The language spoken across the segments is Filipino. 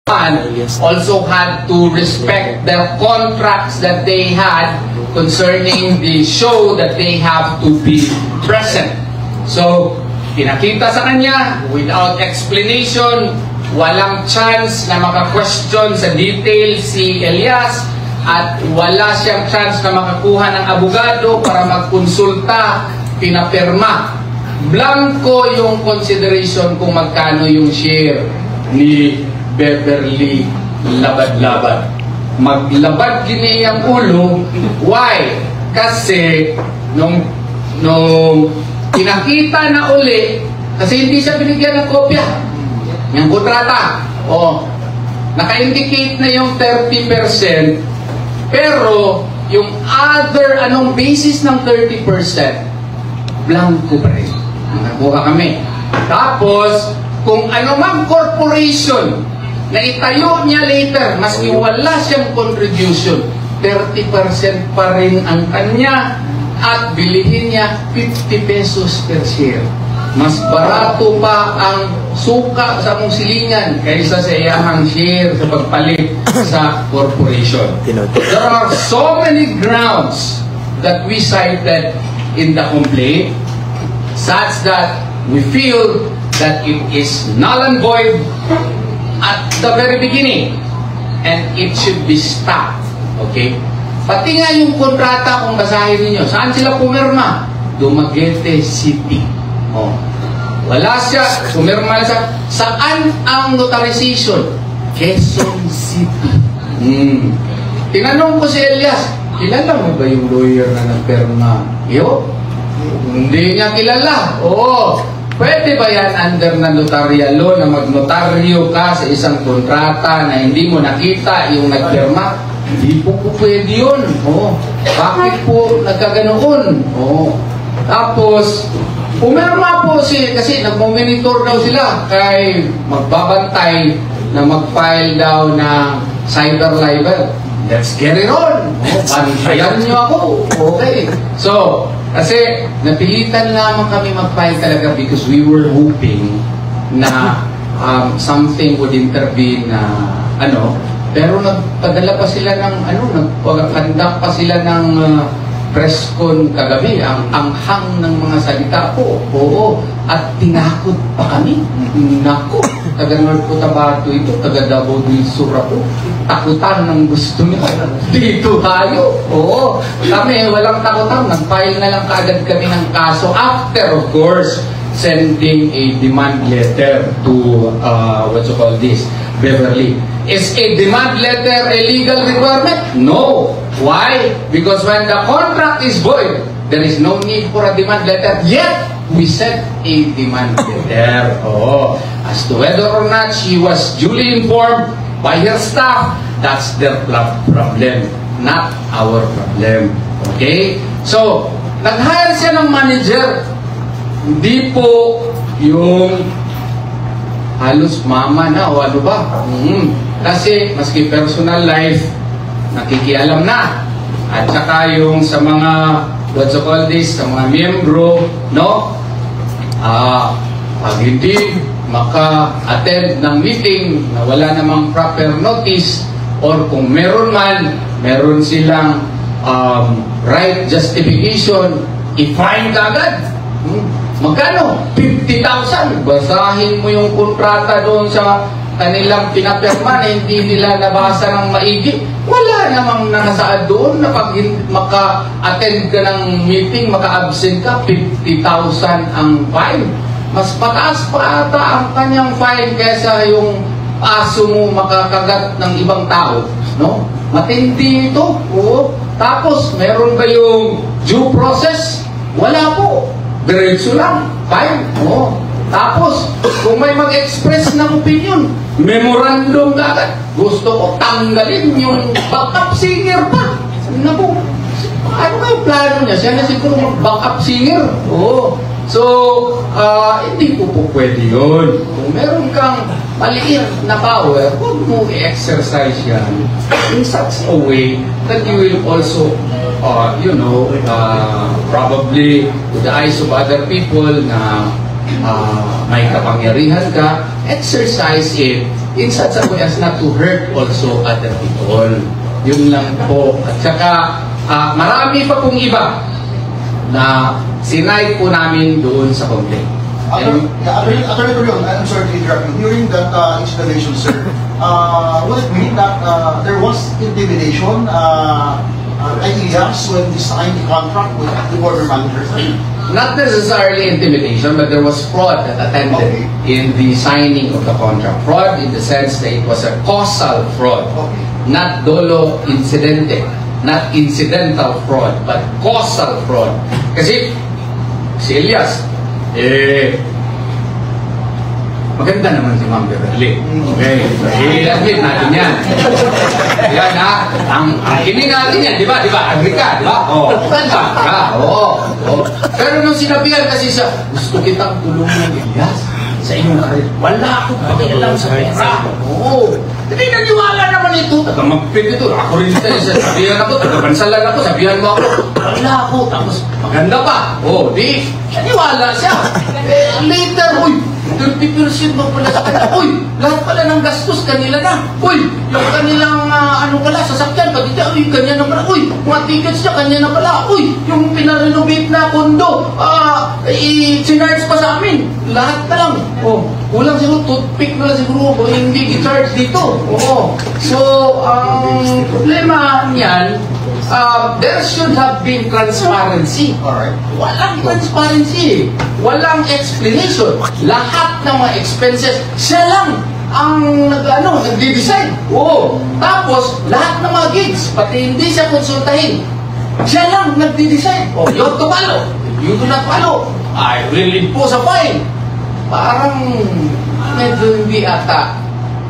also had to respect the contracts that they had concerning the show that they have to be present. So, pinakita sa kanya, without explanation, walang chance na maka-question sa detail si Elias at wala siyang chance na makakuha ng abogado para magkonsulta, pinapirma. Blanco yung consideration kung magkano yung share ni Beverly Labad-Labad. Maglabad gini ang ulo. Why? Kasi nung pinakita na uli, kasi hindi siya binigyan ng kopya ng kontrata. Naka-indicate na yung 30%, pero yung other, anong basis ng 30%, blanco pa rin. Nakuha kami. Tapos, kung ano mang corporation na itayo niya later, maski wala siyang contribution, 30% pa rin ang kanya at bilihin niya 50 pesos per share. Mas barato pa ang suka sa mong silingan kaysa sa iyahang share sa pagpalit sa corporation. There are so many grounds that we cited in the complaint such that we feel that it is null and void at the very beginning and it should be stopped. Okay? Pati nga yung kontrata, kung basahin ninyo, saan sila pumirma? Dumaguete City. Wala siya, pumirma siya. Saan ang notarization? Quezon City. Tinanong ko si Elias, kilala mo ba yung lawyer na nagpirma? Hindi niya kilala. Pwede ba yan under na notarial law na magnotaryo ka sa isang kontrata na hindi mo nakita yung nagpirma? Hindi po pwede yun. Bakit po nagkaganoon? Tapos, pumirma po kasi nagmomonitor daw sila kay magbabantay na mag-file daw ng cyber libel. Let's get it on. Bantayan nyo ako. Okay. So, kasi napilitan lamang kami mag-file talaga because we were hoping na something would intervene na pero nagpadala pa sila ng nagpagkandak pa sila ng press con kagabi, ang anghang ng mga salita ko. At tinakot pa kami. Naku, taga North Cotabato ito, taga Davao del Sur ako. Takutan ng gusto nila. Dito tayo. Kami, walang takutan. Nag-file na lang kaagad kami ng kaso after, of course, sending a demand letter to, Beverly. Is a demand letter a legal requirement? No. Why? Because when the contract is void, there is no need for a demand letter. Yet, we sent a demand letter. As to whether or not she was duly informed by her staff, that's their problem, not our problem. Okay? So, nag-hire siya ng manager. Hindi po yung halos mama na o ano ba? Kasi maski personal life, nakikialam na. At saka yung sa mga, sa mga miyembro, pag hindi maka-attend ng meeting na wala namang proper notice or kung meron man, meron silang right justification, i-fine ka agad. Magkano? 50,000. Basahin mo yung kontrata doon sa kanilang pinapirma na hindi nila nabasa ng maigi. Wala namang nakasaad doon na pag maka-attend ka ng meeting, maka-absent ka, 50,000 ang fine. Mas pataas pa ata ang kanyang fine kaysa yung aso mo makakagat ng ibang tao. Matindi ito. Tapos, meron ba yung due process? Wala po. Diretso lang. Fine. Tapos, kung may mag-express ng opinion, memorandum ka agad. Gusto ko tanggalin yung backup singer pa. Naku, ano kayo plano niya? Siya na siguro mag-backup singer. So, hindi po pwede yun. Kung meron kang maliit na power, huwag mo i-exercise yan in such a way that you will also probably to the eyes of other people na may kapangyarihan ka, exercise it in such a way as not to hurt also other people. Yun lang po. At saka, marami pa pong iba na sinay po namin doon sa complaint. Attorney Torion, I'm sorry to interrupt you. During that installation, sir, would it mean that there was intimidation ideas when they signed the contract with the border managers? Not necessarily intimidation, but there was fraud that attended in the signing of the contract. Fraud in the sense that it was a causal fraud, not dolo incidente, not incidental fraud, but causal fraud. Kasi si Elias, maganda naman si Ma'am Beverly. Okay. I-admit natin yan. Yan ha. Ang kinig natin yan, di ba? Di ba? Agree ka, di ba? Oo. Maganda ka. Oo. Pero nung sinabihan kasi siya, gusto kitang tulungan, Elias, sa inyong karir. Wala akong pakialam sa pera. Oo. Hindi naniwala naman ito. Taga-magpig ito. Ako rin tayo. Sabihan ako, taga-bansalan ako. Sabihan mo ako. Wala ako. Tapos, maganda pa. Oo, di. Naniwala siya. Later, uy, 30% mo pala sa kanila. Uy, lahat pala ng gastos kanila na. Uy, yung kanilang ano pala, sasakyan, pati siya, uy, kanya na pala. Uy, mga tickets siya, kanya na pala. Uy, yung pinarenovate na kondo, sinarge pa sa amin. Lahat na lang. Oh, kulang siguro, toothpick na lang siguro, hindi i-charge dito. Oo. So, ang problema niyan, there should have been transparency. Alright. Walang transparency. Walang explanation. Lahat ng mga expenses, siya lang ang nagde-decide. Oo. Tapos, lahat ng mga gigs, pati hindi siya konsultahin, siya lang nagde-decide. Oh, you have to follow. You do not follow, I will impose a fine. Parang medyo hindi ata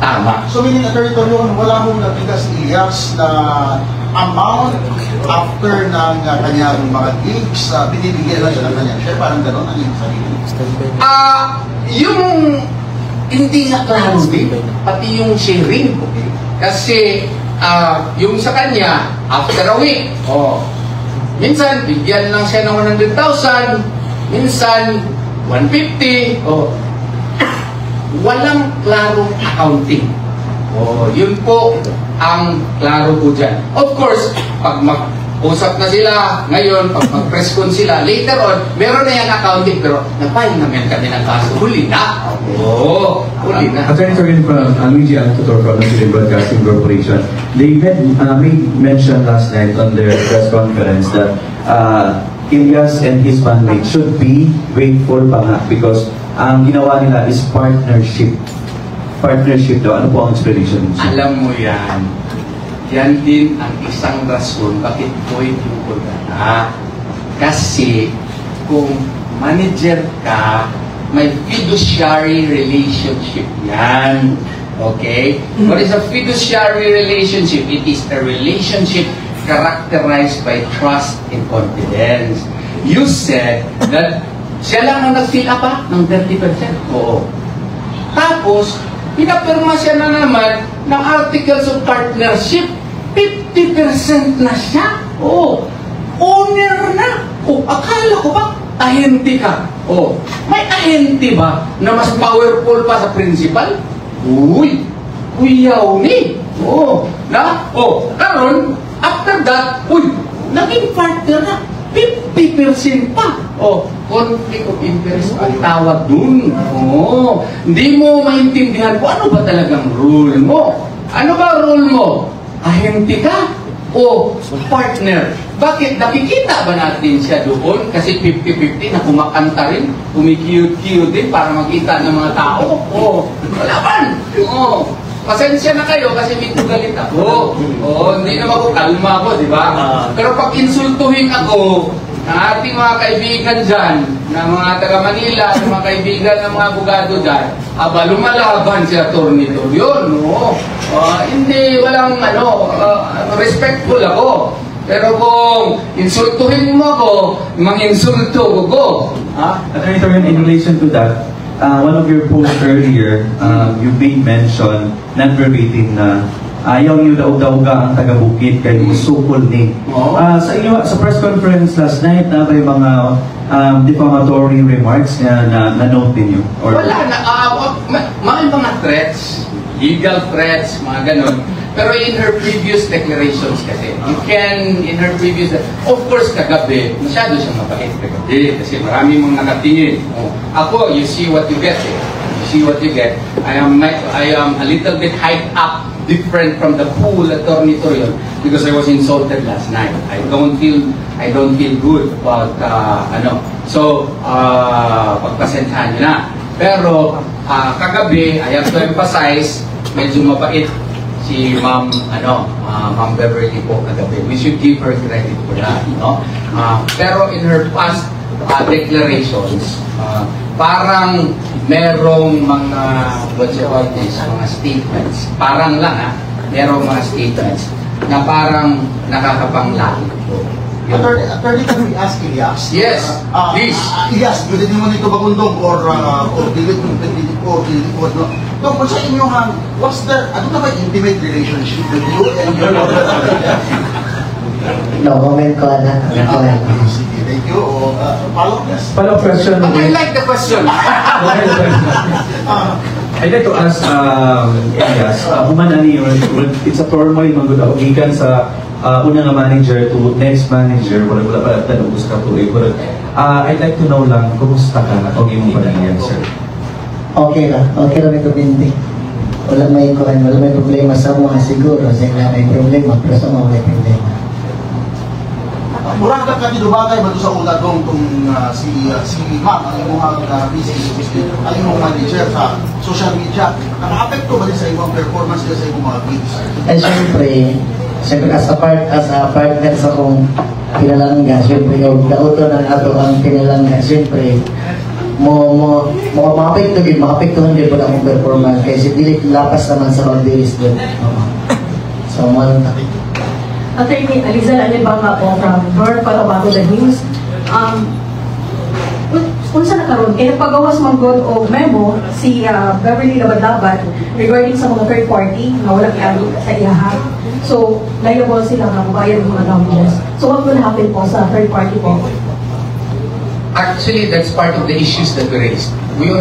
tama. So, meaning, Attorney Torion, wala mong nakita si Elias na amount after ng kanyang mga gigs, binibigyan lang siya ng kanyang share, parang gano'n ang yung sarili. Yung hindi nga kahundi, pati yung sharing. Kasi yung sa kanya, after a week, minsan bigyan lang siya ng 100,000, minsan 150, walang klarong accounting. Yun po ang klaro po dyan. Of course, pag mag-usap na sila ngayon, pag mag-press con sila, later on, meron na yung accounting, pero napayang namin kami ng kaso. Huli na. Huli na. Attorney Torion from Luigi Tutor from the Philippine Broadcasting Corporation. They made mention last night on their press conference that Elias and his bandmate should be grateful pa nga because ang ginawa nila is partnership. Partnership daw. Ano po ang explanation? Alam mo yan. Yan din ang isang rason bakit ko yung kulana. Kasi kung manager ka, may fiduciary relationship yan. Okay? What is a fiduciary relationship? It is a relationship characterized by trust and confidence. You said that siya lang ang nag-fill up ng 30%. Oo. Tapos, pinapirma siya na naman ng Articles of Partnership. 50% na siya. Owner na. Akala ko ba ahente ka? May ahente ba na mas powerful pa sa principal? Kuyaw ni. Karon, after that, naging partner na. 50% pa. Conflict of interest ang tawag dun. Hindi mo maintindihan kung ano ba talagang rule mo. Ano ba rule mo? Ahente ka o partner? Bakit? Nakikita ba natin siya doon? Kasi 50-50 na kumakanta rin, kumikiyot-kiyot din para makita ng mga tao. Wala pasensya na kayo kasi may galit ako. Hindi naman ako kalma ako, di ba? Pero pag insultuhin ako ng ating mga kaibigan dyan, ng mga taga-Manila, ng mga kaibigan ng mga abogado dyan, lumalaban si Atty. Torion. Hindi, walang respectful ako. Pero kung insultuhin mo ako, mang-insulto ko. Attorney Torion, in relation to that, one of your posts earlier, you made mention, non-verbatim na ayaw niyo daw-dawga ang taga-Bukid kay usukol ni. Sa inyo, sa press conference last night, na may mga defamatory remarks na na-note ninyo? Wala na. May mga threats. legal threats, mga ganon. Pero in her previous declarations kasi, in her previous, of course, kagabi, masyado siyang mapakit kagabi kasi marami mong nakatingin. Ako, you see what you get eh. You see what you get. I am a little bit hyped up, different from the pool Attorney Torion because I was insulted last night. I don't feel good about, So, pagpasensyahan niyo na. Pero, kagabi, I have to emphasize, medyo mapait si Ma'am Beverly po kagabi. We should give her credit for that, no? Pero in her past declarations, parang merong mga mga statements. Parang lang merong mga statements na parang nakakapanglaki po. Attorney, can we ask Elias? Yes, please. Elias, pwede mo nito bagundong or dilit mo or no? No, kung sa inyo was there, ano na ba intimate relationship with you and your mother? No comment ko na. Sige, thank you. Follow-up, yes? Follow-up question. I like the question. I'd like to ask Elias, it's a turmoil magud ako gikan sa una nga manager to next manager, wala pa tanong gusto ka tuloy. I'd like to know lang, kumusta ka na? Okay mo pa lang yan, sir? Okay lang ito Binti. Wala may problema sa mga siguro. Sila may problema, pero sa mga may problema. Murag ka tinubagay ba ito sa una kung si Ma'am, ang imong busy, ang imong manager sa social media, naka-apekto ba din sa imong performance sa imong mga gigs? Eh siyempre as a partner sa kong pinalangga, siyempre yung dauto ng ato ang pinalangga, siyempre makapektuhan din po na akong performance kasi dili lapas naman sa magdiris din. So, Attorney Alizal Alibaba po from Bird Palabago The News. Kung sa nakaroon, nagpagawas man good o memo si Beverly Labad-Labad regarding sa mga third party na walang iali sa iyaha. So, liable sila na mabayad ng mga damages. So, what will happen po sa third party po? Actually, that's part of the issues that we raised. We